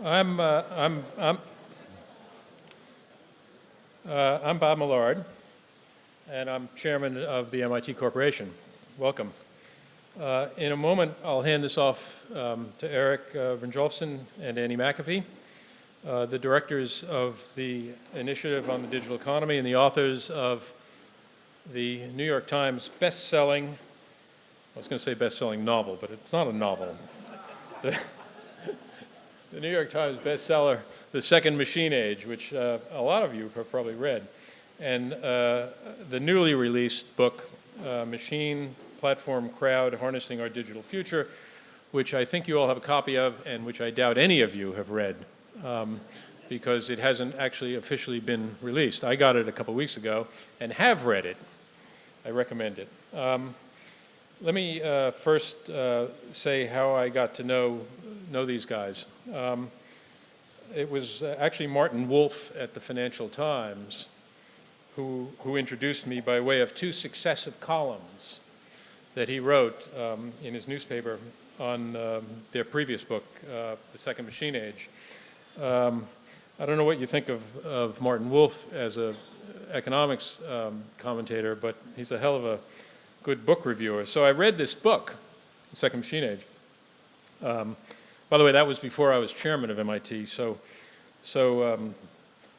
I'm, uh, I'm, I'm, I'm Bob Millard, and I'm chairman of the MIT Corporation. Welcome. In a moment, I'll hand this off to Eric Brynjolfsson and Annie McAfee, the directors of the Initiative on the Digital Economy and the authors of the New York Times best-selling, I was going to say best-selling novel, but it's not a novel. The New York Times bestseller, The Second Machine Age, which a lot of you have probably read, and the newly released book, Machine, Platform, Crowd, Harnessing Our Digital Future, which I think you all have a copy of and which I doubt any of you have read because it hasn't actually officially been released. I got it a couple weeks ago and have read it. I recommend it. Let me first say how I got to know these guys. It was actually Martin Wolf at the Financial Times who introduced me by way of two successive columns that he wrote in his newspaper on their previous book, The Second Machine Age. I don't know what you think of Martin Wolf as an economics commentator, but he's a hell of a good book reviewer. So I read this book, The Second Machine Age. By the way, that was before I was chairman of MIT, so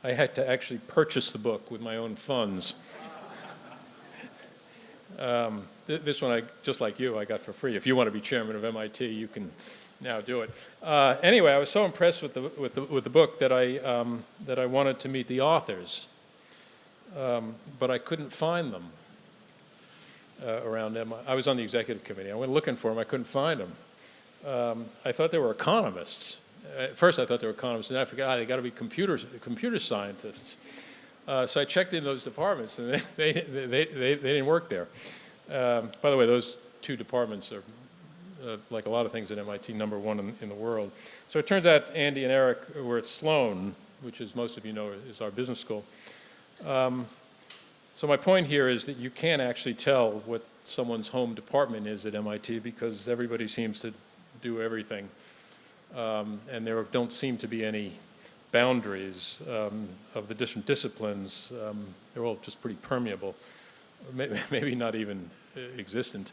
I had to actually purchase the book with my own funds. This one, just like you, I got for free. If you want to be chairman of MIT, you can now do it. Anyway, I was so impressed with the book that I wanted to meet the authors, but I couldn't find them around them. I was on the executive committee. I went looking for them. I couldn't find them. I thought they were economists. At first, I thought they were economists, and then I forgot they got to be computer scientists. So I checked in those departments, and they didn't work there. By the way, those two departments are, like a lot of things at MIT, number one in the world. So it turns out Andy and Eric were at Sloan, which, as most of you know, is our business school. So my point here is that you can't actually tell what someone's home department is at MIT because everybody seems to do everything. And there don't seem to be any boundaries of the different disciplines. They're all just pretty permeable, maybe not even existent.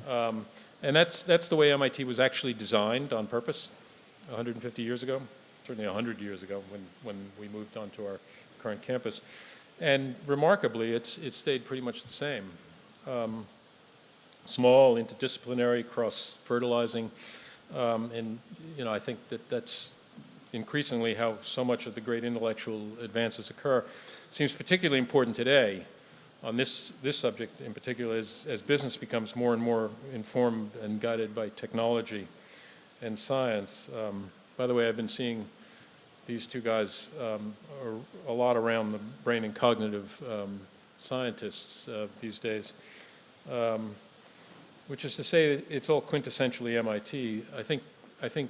And that's the way MIT was actually designed on purpose 150 years ago, certainly 100 years ago when we moved onto our current campus. And remarkably, it's stayed pretty much the same. Small, interdisciplinary, cross-fertilizing, and I think that's increasingly how so much of the great intellectual advances occur. Seems particularly important today on this subject in particular as business becomes more and more informed and guided by technology and science. By the way, I've been seeing these two guys a lot around the brain and cognitive scientists these days, which is to say that it's all quintessentially MIT. I think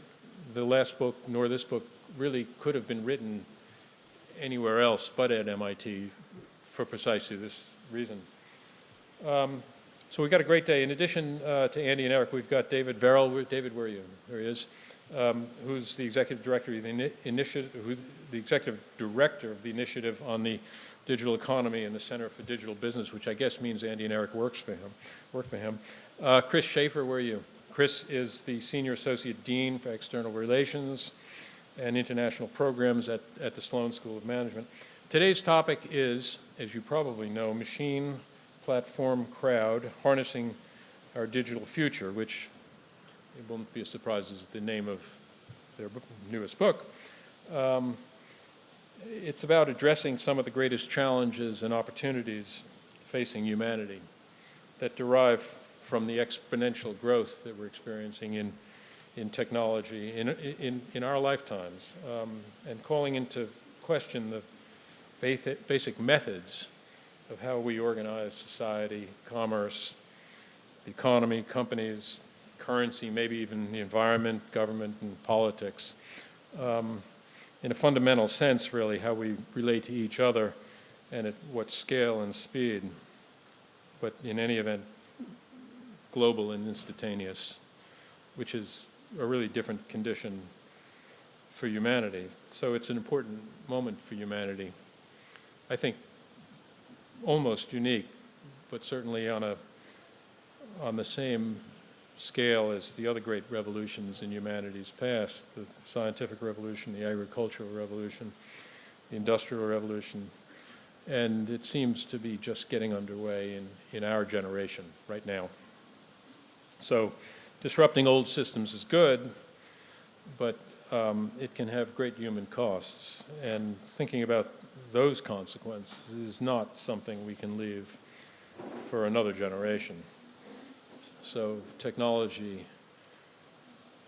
the last book, nor this book, really could have been written anywhere else but at MIT for precisely this reason. So we got a great day. In addition to Andy and Eric, we've got David Verrill. David, where are you? There he is. Who's the executive director of the initiative? The executive director of the Initiative on the Digital Economy and the Center for Digital Business, which I guess means Andy and Eric work for him. Chris Schaefer, where are you? Chris is the senior associate dean for external relations and international programs at the Sloan School of Management. Today's topic is, as you probably know, Machine, Platform, Crowd, Harnessing Our Digital Future, which it won't be a surprise is the name of their newest book. It's about addressing some of the greatest challenges and opportunities facing humanity that derive from the exponential growth that we're experiencing in technology in our lifetimes, and calling into question the basic methods of how we organize society, commerce, the economy, companies, currency, maybe even the environment, government, and politics. In a fundamental sense, really, how we relate to each other and at what scale and speed, but in any event, global and instantaneous, which is a really different condition for humanity. So it's an important moment for humanity. I think almost unique, but certainly on the same scale as the other great revolutions in humanity's past, the scientific revolution, the agricultural revolution, the industrial revolution, and it seems to be just getting underway in our generation right now. So disrupting old systems is good, but it can have great human costs, and thinking about those consequences is not something we can leave for another generation. So technology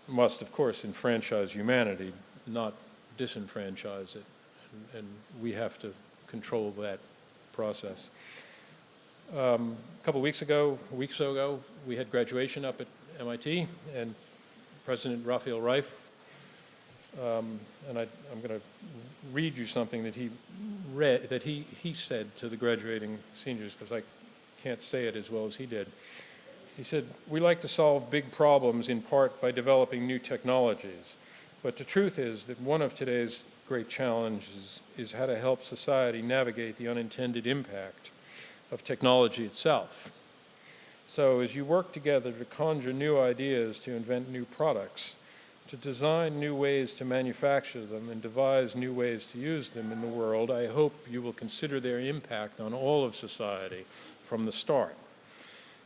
must, of course, enfranchise humanity, not disenfranchise it, and we have to control that process. A couple weeks ago, we had graduation up at MIT, and President Raphael Reif, and I'm going to read you something that he said to the graduating seniors, because I can't say it as well as he did. He said, "We like to solve big problems in part by developing new technologies, but the truth is that one of today's great challenges is how to help society navigate the unintended impact of technology itself. So as you work together to conjure new ideas, to invent new products, to design new ways to manufacture them and devise new ways to use them in the world, I hope you will consider their impact on all of society from the start.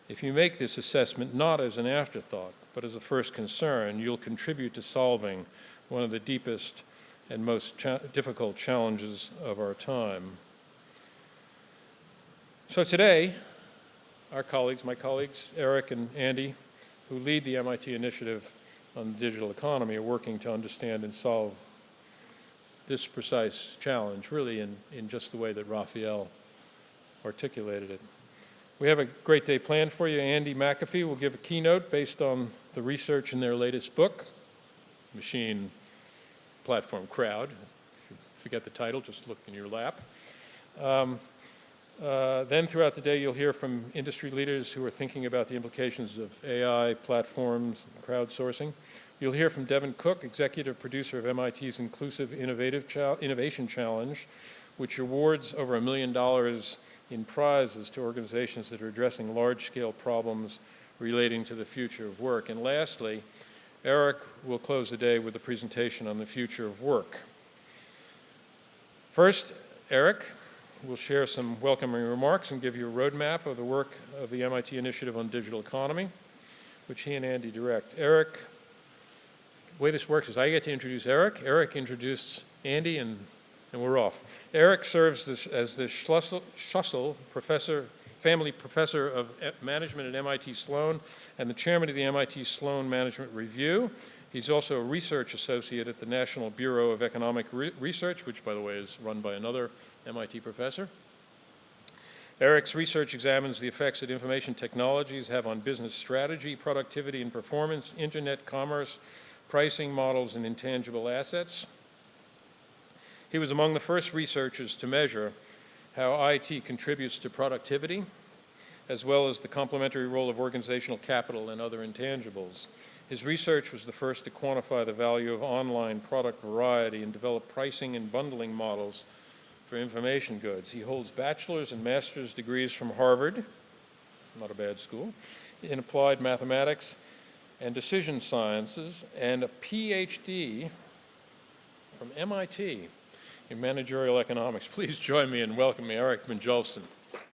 If you make this assessment not as an afterthought, but as a first concern, you'll contribute to solving one of the deepest and most difficult challenges of our time." So today, my colleagues, Eric and Andy, who lead the MIT initiative on the digital economy, are working to understand and solve this precise challenge, really in just the way that Raphael articulated it. We have a great day planned for you. Andy McAfee will give a keynote based on the research in their latest book, Machine Platform Crowd. If you forget the title, just look in your lap. Then throughout the day, you'll hear from industry leaders who are thinking about the implications of AI, platforms, and crowdsourcing. You'll hear from Devin Cook, executive producer of MIT's Inclusive Innovation Challenge, which awards over $1 million in prizes to organizations that are addressing large-scale problems relating to the future of work. And lastly, Eric will close the day with a presentation on the future of work. First, Eric will share some welcoming remarks and give you a roadmap of the work of the MIT Initiative on Digital Economy, which he and Andy direct. Eric, the way this works is I get to introduce Eric introduces Andy, and we're off. Eric serves as the Schussel Family Professor of Management at MIT Sloan and the chairman of the MIT Sloan Management Review. He's also a research associate at the National Bureau of Economic Research, which, by the way, is run by another MIT professor. Eric's research examines the effects that information technologies have on business strategy, productivity and performance, internet commerce, pricing models, and intangible assets. He was among the first researchers to measure how IT contributes to productivity, as well as the complementary role of organizational capital and other intangibles. His research was the first to quantify the value of online product variety and develop pricing and bundling models for information goods. He holds bachelor's and master's degrees from Harvard, not a bad school, in applied mathematics and decision sciences, and a PhD from MIT in managerial economics. Please join me in welcoming Eric Menjolfsson.